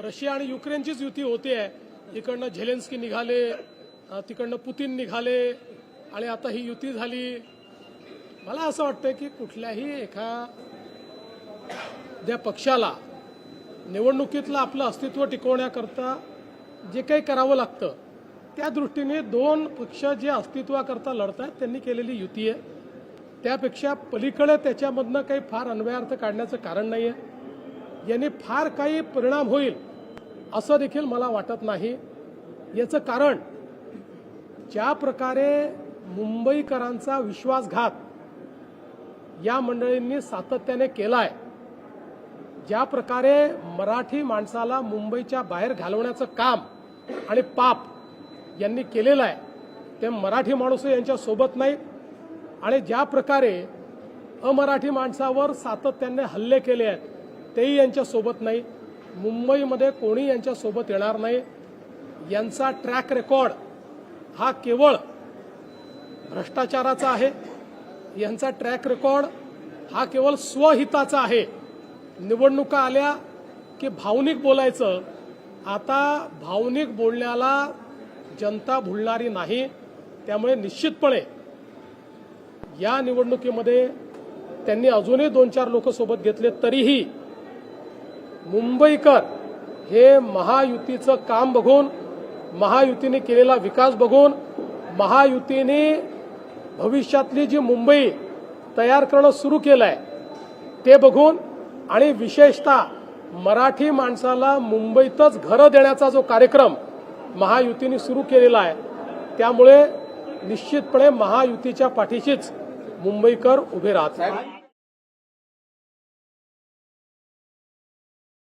Russia आणि युक्रेनचीच युती होते आहे. इकडनं झेलेन्स्की निघाले, तिकडनं पुतीन निघाले आणि आता ही युती झाली. मला असं वाटतं की कुठल्याही एखाद्या पक्षाला निवडणुकीतलं आपलं अस्तित्व टिकवण्याकरता जे काही करावं लागतं त्या दृष्टीने दोन पक्ष जे अस्तित्वाकरता लढतात त्यांनी केलेली युती आहे. त्यापेक्षा पलीकडे त्याच्यामधनं काही फार अन्वयार्थ काढण्याचं कारण नाही आहे. यांनी फार काही परिणाम होईल असं देखील मला वाटत नाही. याचं कारण ज्या प्रकारे मुंबईकरांचा विश्वासघात या मंडळींनी सातत्याने केलाय, ज्या प्रकारे मराठी माणसाला मुंबईच्या बाहेर घालवण्याचं काम आणि पाप यांनी केलेलं आहे, ते मराठी माणूस यांच्या सोबत नाही. आणि ज्या प्रकारे अमराठी माणसावर सातत्याने हल्ले केले आहेत तेही यांच्या सोबत नाही. मुंबईमध्ये कोणी यांच्या सोबत येणार नाही. यांचा ट्रॅक रेकॉर्ड हा केवळ भ्रष्टाचाराचा आहे. यांचा ट्रॅक रेकॉर्ड हा केवळ स्वहिताचा आहे. निवडणुका आल्या की भावनिक बोलायचं. आता भावनिक बोलण्याला जनता भुलणारी नाही. त्यामुळे निश्चितपणे या निवडणुकीमध्ये त्यांनी अजूनही 2-4 लोक सोबत घेतले तरीही मुंबईकर हे महायुतीचं काम बघून, महायुतीने केलेला विकास बघून, महायुतीने भविष्यातली जी मुंबई तयार करणं सुरू केलं आहे ते बघून आणि विशेषतः मराठी माणसाला मुंबईतच घरं देण्याचा जो कार्यक्रम महायुतीने सुरू केलेला आहे त्यामुळे निश्चितपणे महायुतीच्या पाठीशीच मुंबईकर उभे राहतात.